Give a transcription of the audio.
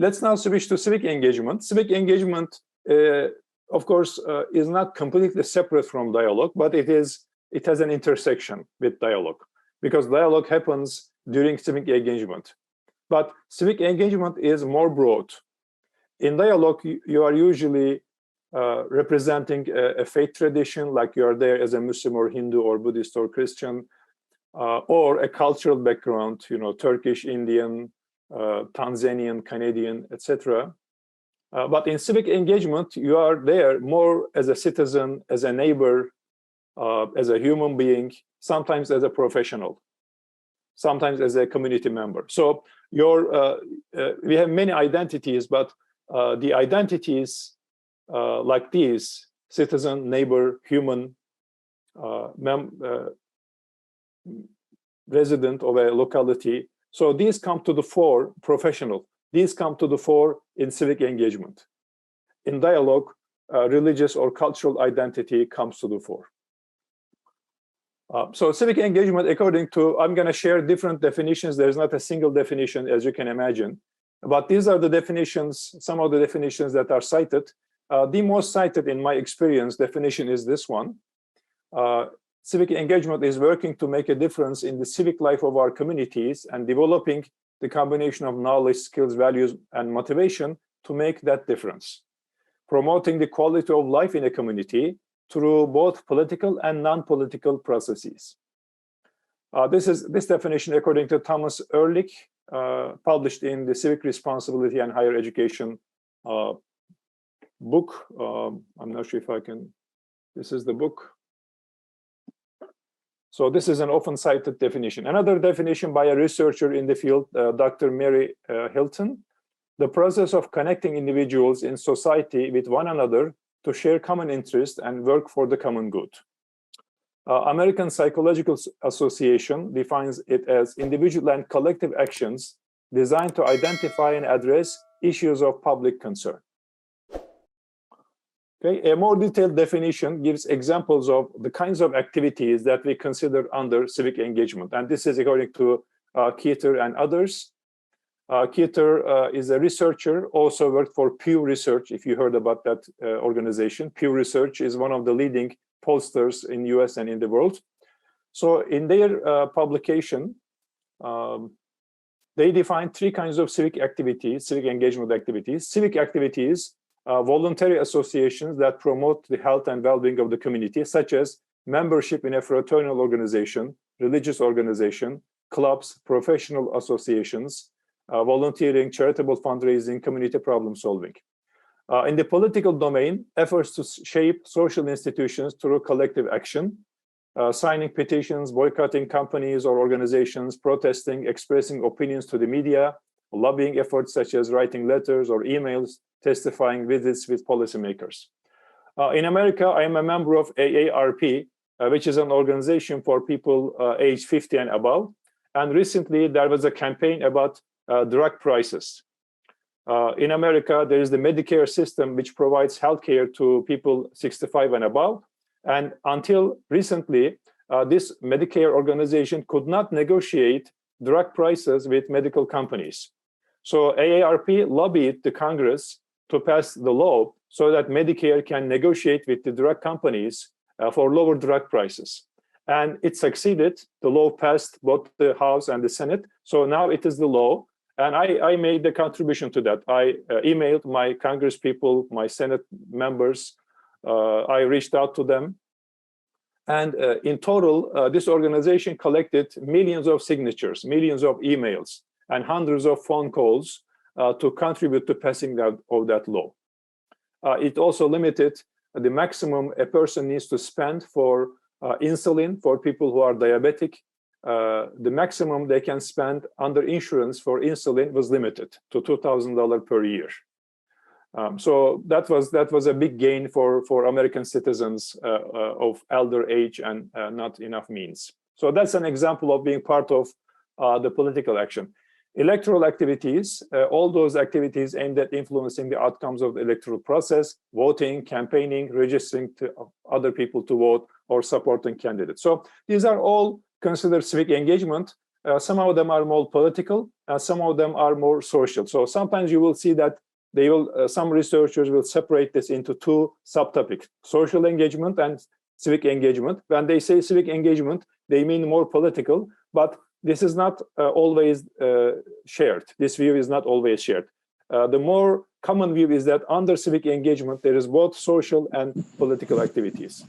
let's now switch to civic engagement. Civic engagement, of course, is not completely separate from dialogue, but it has an intersection with dialogue, because dialogue happens during civic engagement. But civic engagement is more broad. In dialogue, you are usually representing a faith tradition, like you are there as a Muslim or Hindu or Buddhist or Christian, or a cultural background, Turkish, Indian, Tanzanian, Canadian, etc. But in civic engagement, you are there more as a citizen, as a neighbor, as a human being, sometimes as a professional, sometimes as a community member. So we have many identities, but the identities like these, citizen, neighbor, human, resident of a locality, so these come to the fore, professional. These come to the fore in civic engagement. In dialogue, religious or cultural identity comes to the fore. So civic engagement, according to, I'm going to share different definitions. There's not a single definition, as you can imagine. But these are the definitions, some of the definitions that are cited. The most cited in my experience definition is this one. Civic engagement is working to make a difference in the civic life of our communities and developing the combination of knowledge, skills, values, and motivation to make that difference. Promoting the quality of life in a community through both political and non-political processes. This definition, according to Thomas Ehrlich, published in the Civic Responsibility and Higher Education book. I'm not sure if I can, this is the book. So this is an often cited definition. Another definition by a researcher in the field, Dr. Mary Hilton, the process of connecting individuals in society with one another to share common interests and work for the common good. American Psychological Association defines it as individual and collective actions designed to identify and address issues of public concern. Okay, a more detailed definition gives examples of the kinds of activities that we consider under civic engagement. And this is according to Keeter and others. Keeter is a researcher, also worked for Pew Research, if you heard about that organization. Pew Research is one of the leading pollsters in the US and in the world. So in their publication, they define three kinds of civic activities, civic engagement activities. Civic activities, voluntary associations that promote the health and well-being of the community, such as membership in a fraternal organization, religious organization, clubs, professional associations, volunteering, charitable fundraising, community problem solving. In the political domain, efforts to shape social institutions through collective action, signing petitions, boycotting companies or organizations, protesting, expressing opinions to the media, lobbying efforts such as writing letters or emails, testifying, visits with policymakers. In America, I am a member of AARP, which is an organization for people aged 50 and above. And recently, there was a campaign about drug prices. In America, there is the Medicare system, which provides healthcare to people 65 and above. And until recently, this Medicare organization could not negotiate drug prices with medical companies. So AARP lobbied the Congress to pass the law so that Medicare can negotiate with the drug companies for lower drug prices. And it succeeded. The law passed both the House and the Senate. So now it is the law. And I made the contribution to that. I emailed my Congress people, my Senate members. I reached out to them. And in total, this organization collected millions of signatures, millions of emails, and hundreds of phone calls to contribute to passing of that law. It also limited the maximum a person needs to spend for insulin for people who are diabetic. The maximum they can spend under insurance for insulin was limited to $2,000 per year. So that was a big gain for American citizens of elder age and not enough means. So that's an example of being part of the political action. Electoral activities, all those activities aimed at influencing the outcomes of the electoral process, voting, campaigning, registering to other people to vote, or supporting candidates. So these are all considered civic engagement, some of them are more political, and some of them are more social. So sometimes you will see that they will, some researchers will separate this into two subtopics: social engagement and civic engagement. When they say civic engagement, they mean more political, but this is not always shared. This view is not always shared. The more common view is that under civic engagement, there is both social and political activities.